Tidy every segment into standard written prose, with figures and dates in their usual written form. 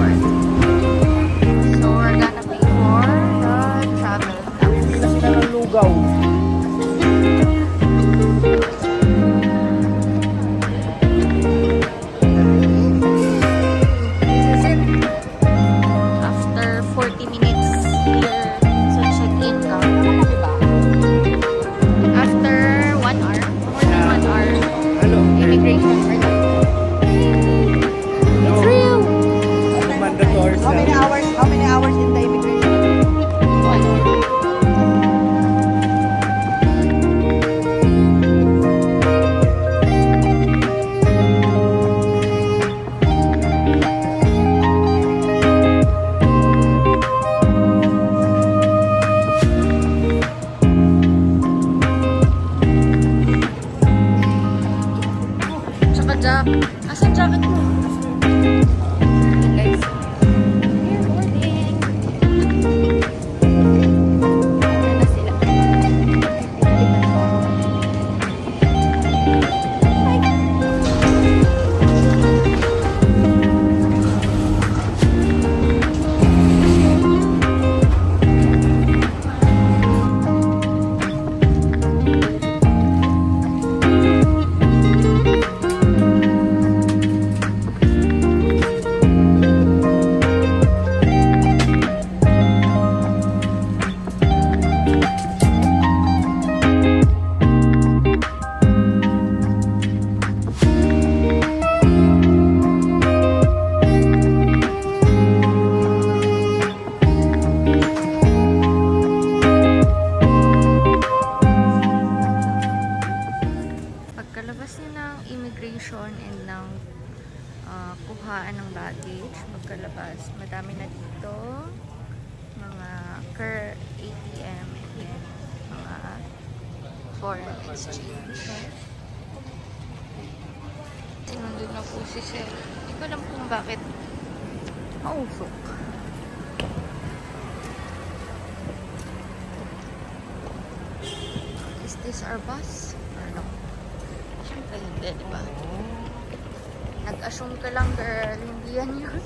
passport. So we're gonna pay for the travel tax. Hindi na sila ng lugaw. Asan jacket mo? Guys, we're boarding. Ayan na sila. And ng kuhaan ng baggage, magkalabas. Madami na dito mga ATM and then mga foreign exchange. Nandun na po si Sel. Hindi ko alam kung bakit mausok. Is this our bus? Or no? Siyempre hindi, diba? Nag-assume ka lang, girl. Hindi yan yun.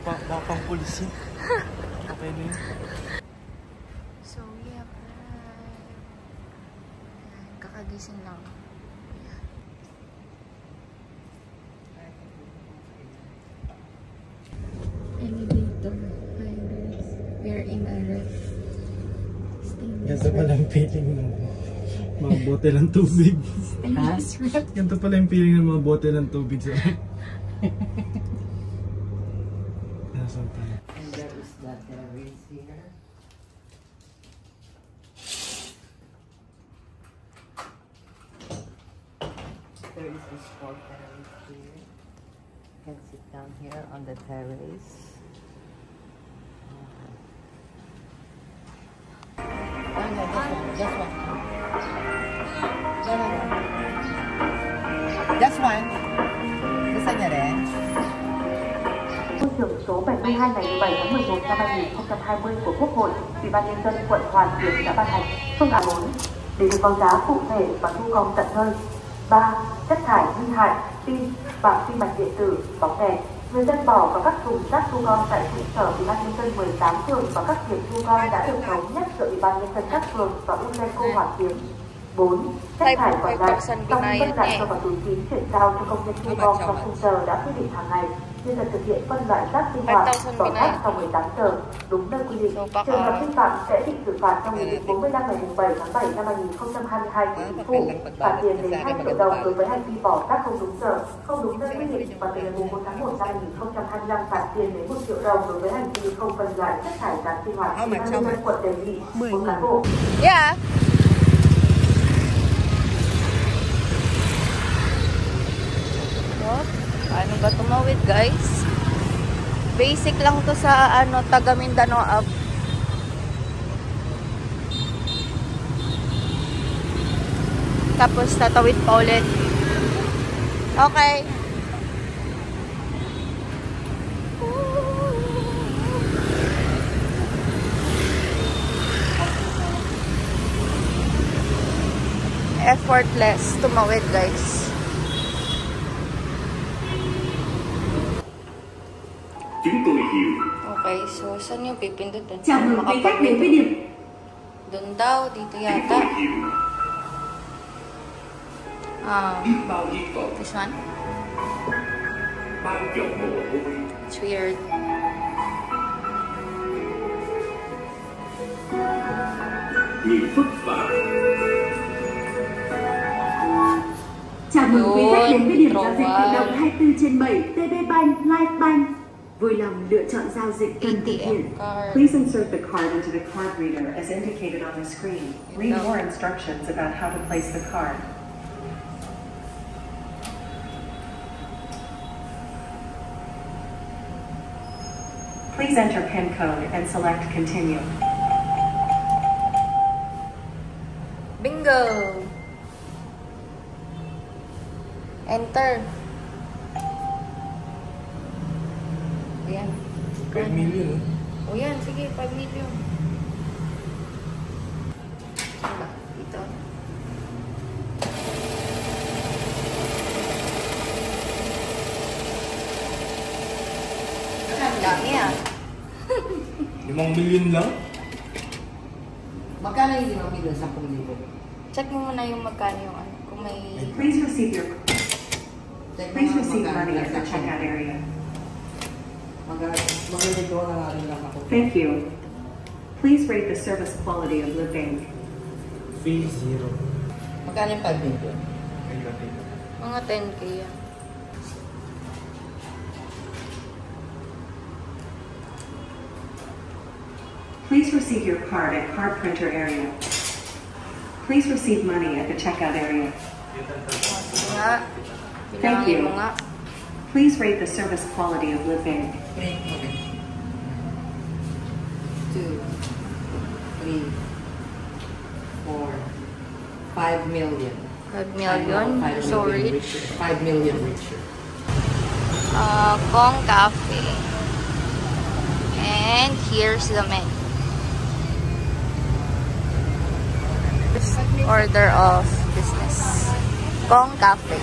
Bapang pulis yun. Okay na yun. So, we have arrived. Kakagising lang. Elevator. Hi guys. We are in a ref. Ganito pala yung feeling ng mga bote ng tubig. Ganito pala yung feeling ng mga bote ng tubig sa nasaan tayo? And there is the terrace here. There is a small terrace here. You can sit down here on the terrace. Just one. Just one. Gusto niya rin? Công trưởng số 72 ngày 17 tháng 11 năm 2020 của Quốc hội, Ủy ban nhân dân quận Hoàn Kiếm đã ban hành phương án 4 để được có giá cụ thể và thu gom tận nơi. 3. Chất thải nguy hại, pin, bảng vi mạch điện tử, bóng đèn. Người dân bỏ vào các thùng rác thu gom tại trụ sở Ủy ban nhân dân 18 phường và các điểm thu gom đã được thống nhất giữa Ủy ban nhân dân các phường và Uleco Hoàn Kiếm. 4. Chất thải còn lại sau khi phân loại cho vào túi kín chuyển giao cho công nhân thu gom trong khung giờ đã quy định hàng ngày. Nhân dân thực hiện phân loại rác sinh hoạt bỏ rác sau 18 giờ đúng nơi quy định. Trường hợp vi phạm sẽ bị xử phạt theo Nghị định 45 ngày 7 tháng 7 năm 2022 của Chính phủ, phạt tiền đến 2 triệu đồng đối với hành vi bỏ rác không đúng giờ, không đúng nơi quy định, và từ ngày 1 tháng 1 năm 2025 phạt tiền đến 1 triệu đồng đối với hành vi không phân loại chất thải rác sinh hoạt. Ủy ban nhân dân quận đề nghị một cán bộ. Yeah. Paano ba tumawid, guys? Basic lang to sa taga Mindanao app. Tapos tatawid pa ulit. Okay. Effortless tumawid, guys. Chúng tôi hiểu. Okay, so saan yung pipindutin? Chào mừng quý khách đến với điểm Doon daw, dito Chúng yata. tôi hiểu. Biết bao hy vọng, This one? bao giọt mồ hôi, It's weird. nhiều vất vả. Chào mừng quý khách đến với điểm Rồi, giao dịch tự động 24/7 TB Bank, Live Bank. Vui lòng lựa chọn giao dịch cần thực hiện. card. Please insert the card into the card reader as indicated on the screen. Read more instructions about how to place the card. Please enter PIN code and select continue. Bingo! Enter. Ayan. 5 million. O yan, sige, 5 million. Saan ba? Dito. Ang dami ah. 5 million lang? Magkano yung 5 million? 10,000. Check mo muna yung magkano yung ano. Kung may... Please receive your Check please mo receive magkano money yung at the checkout area. Mag-withdraw na nga rin lang ako. Thank you. Please rate the service quality of the bank. Fee 0. Magkano yung 5 million? Mga 10k yan. Please receive your card at card printer area. Please receive money at the checkout area. Sige nga. Thank Bilangin you. mo nga. Please rate the service quality of the bank. Print mo din. 2, 3, 4, 5 million. 5 million. So rich. 5 million richer. Kong Cafe. And here's the menu. Order of business. Kong Cafe.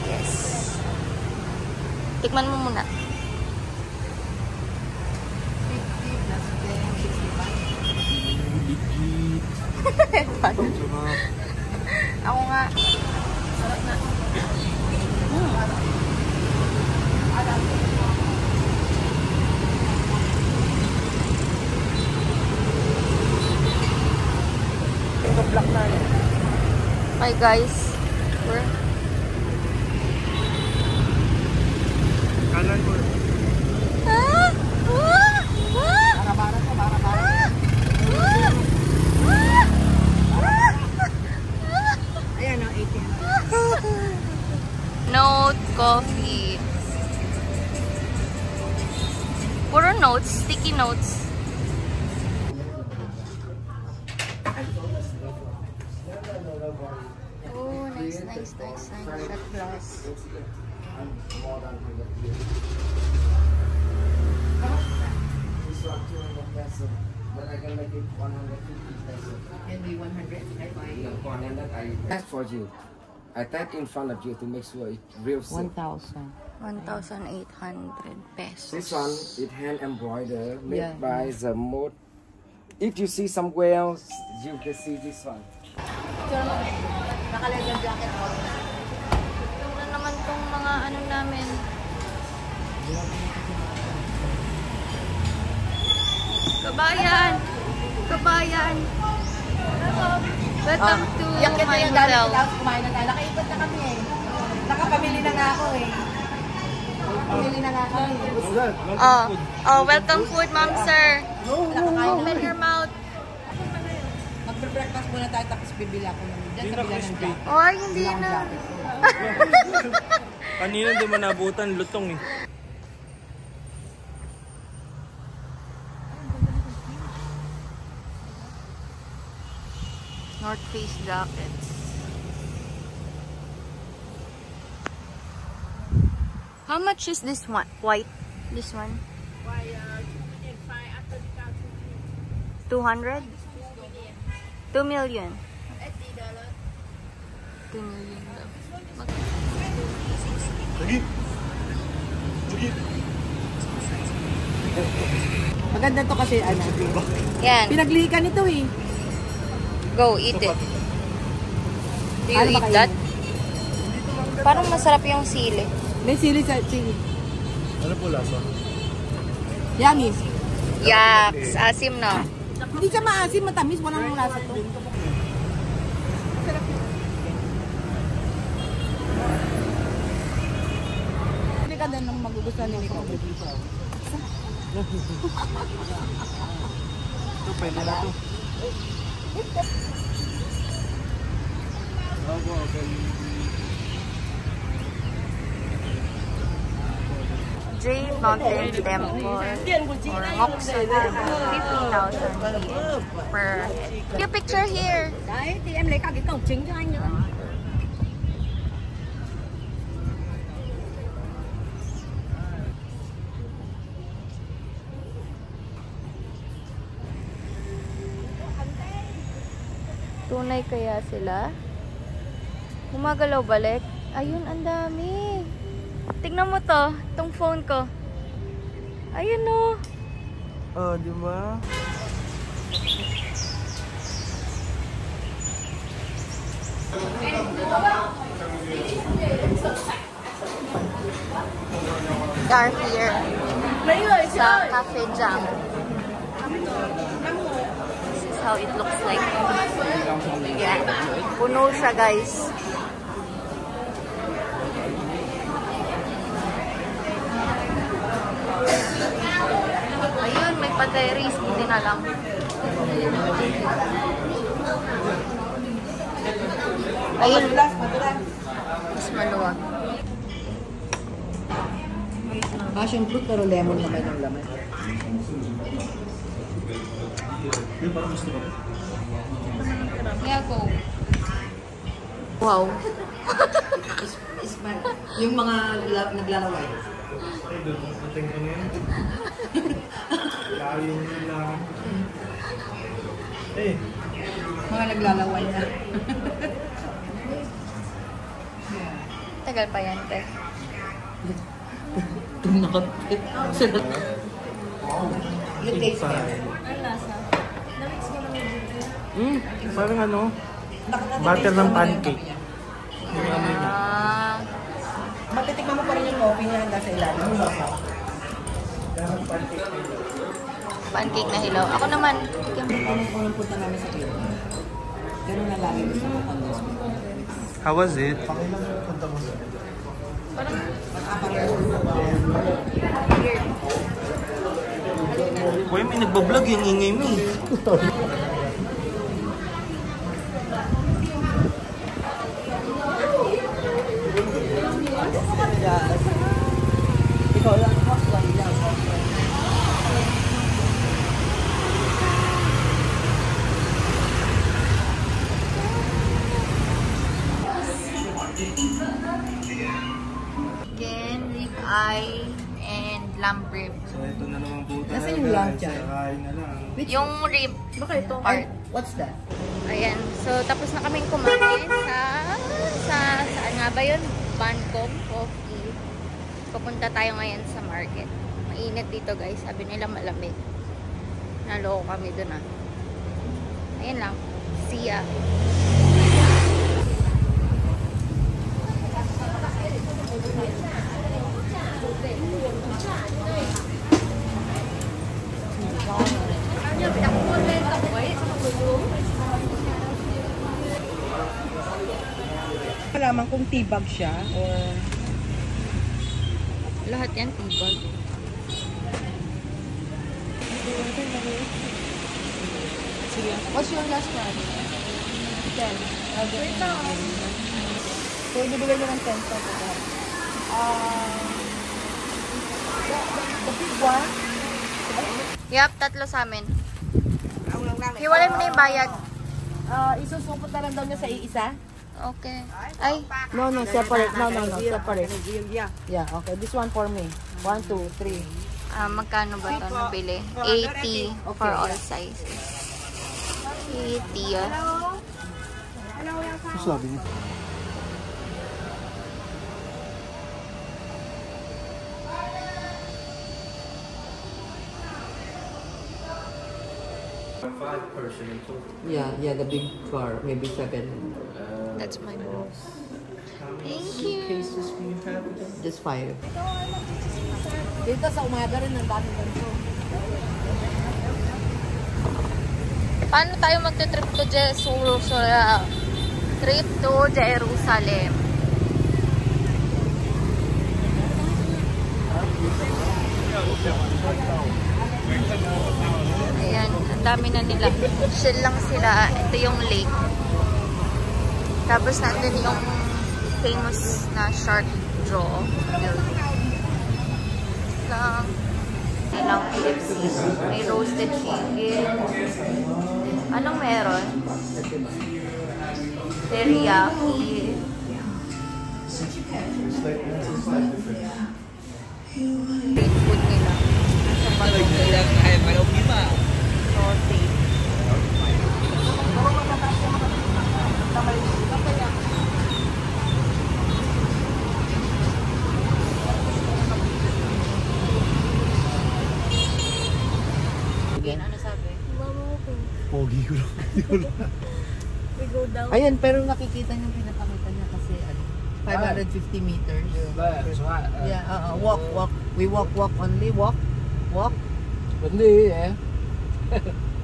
Yes. Tikman mo muna. Ako nga. Sarap na. Hi guys. We're Kanan ko. Para-para ko, para-para. Ayan o, 18. Note coffee. Puro notes, sticky notes. Oh, nice. Shot glass. Can be 100. I buy. That's for you. I type in front of you to make sure it's real simple. 1,000. 1,800 pesos. This one is hand embroidered, made Yeah. by the mold. If you see somewhere else, you can see this one. Naka-leather jacket mo. Ito na naman tong mga ano namin. Kabayan! Kabayan! Welcome to Yakit na my yung dami hotel. ko tapos kumain na tayo. Nakaipot na kami eh. Nakapamili na nga ako eh. Pamili na nga kami. Welcome food, ma'am, sir. Open your mouth. Magbe-breakfast muna tayo tapos bibili ako ng dyan sa bilang ng jacket. Ay, hindi na. Kanina di mo nabutan, lutong eh. North Face jackets. How much is this one? White. This one? 200? 2 million. 2 million daw. Lagi. Maganda to kasi ano. Yan. Pinaglihikan ito eh. Go, eat it. Do you Ano ba eat kayo? that? Parang masarap yung sili. May sili sa sili. Ano po lasa? Yummy. Yaks, asim no? Hindi siya maasim, matamis. Walang lasa to. Hindi ka din nang magugustuhan ni Nico. Ito, pwede na to. Opo, okay. Jade Mountain Temple or Ngoksa Temple, 50,000 yen per head. Your picture here. Đấy, thì em lấy cả cái cổng chính cho anh nữa. Tunay kaya sila? Gumagalaw balik? Ayun, ang dami. Tignan mo to, itong phone ko. Ayun o. Oh, di ba? We are here sa Cafe Jam. This is how it looks like. Yeah. Puno siya, guys. Ayun, may patayeris. Hindi na lang. Ayun. Mas maluwag. Passion fruit pero lemon naman yung laman. Yeah, go. Wow. Yung mga naglalaway. Ay, doon ang ating ano yan. Layo nila. Eh, Mga naglalaway na. Tagal pa yan, te. Tunakot. You taste it. Ang lasa. Namix mo na medyo. parang ano, butter ng pancake. Yung amoy niya. Matitikman mo pa rin yung coffee niya hanggang sa ilalim. Pancake na hilaw. Ako naman. Unang punta namin sa Pilipinas. Ganun na lagi sa mga condos. How was it? Punta mo sa Kuya, may nagbablog yung ingay mo eh. Ikaw lang, house one lang. Chicken, rib eye, and lamb rib. So ito na naman po tayo. Nasaan yung lunch guys. yan? Kakain na lang. Yung rib. Baka ito. Part. What's that? Ayan. So, tapos na kaming kumain saan nga ba yun? Bancom Coffee. Papunta tayo ngayon sa market. Mainit dito, guys. Sabi nila malamig. Naloko kami dun, ah. Ayan lang. See ya. Malaman kung tibag siya or Lahat yan, tibag. what's your last one? 10. Wait lang. So, ibibigay nyo ng 10 sa ito. The big one? Yup, tatlo sa amin. Hiwalay mo na yung bayad. Isusupot na lang daw niya sa iisa? Okay. Ay, No, separate. No, separate. Yeah, okay. This one for me. 1, 2, 3. magkano ba ito nabili? 80 for all sizes. 80. Ano sabi niya? Yeah, the big car, maybe 7. That's my boss. Thank you. Just 5. Dito sa umaga rin ang dami ganito. Paano tayo magte-trip to Jerusalem? Trip to Jerusalem. Ayan, ang dami na nila. Chill lang sila. Ito yung lake. Tapos nandun yung famous na shark jaw building. Lang. Ilang chips. May roasted chicken. Anong meron? Teriyaki. Street food nila. Sa bagong nila. Sausage. Ano sabi? Pogi ko lang. We go down. Ayan, pero nakikita niyo pinapakita niya kasi 550 meters. Yeah, walk. We walk only. Walk. Vẫn đi vậy.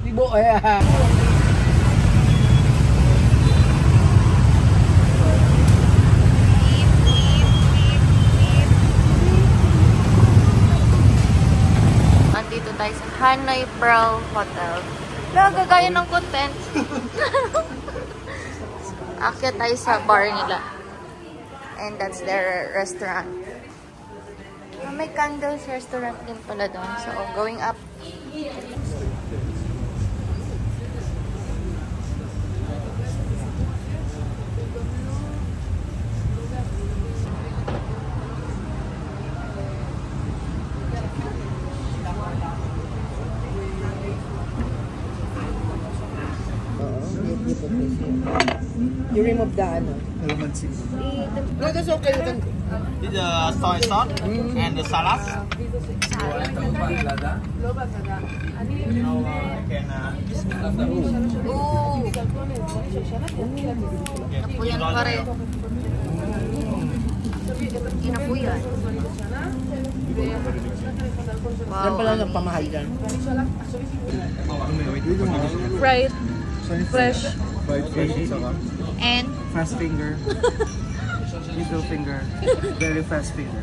Đi bộ ấy à. Andito tayo sa Hanoi Pearl Hotel. Gagaya ng content. Akyat tayo sa bar nila. And that's their restaurant. May candles restaurant din pala doon. So, going up. You remove the ano? Calamansi. No, that's okay. You can... This is soy sauce and the salad. Ooh! Napuyan pa rin. Inapuyan. Wow. Yan pala nagpamahal dyan. Fried. Fresh. Fried fish. And Fast finger. Middle finger. Very fast finger.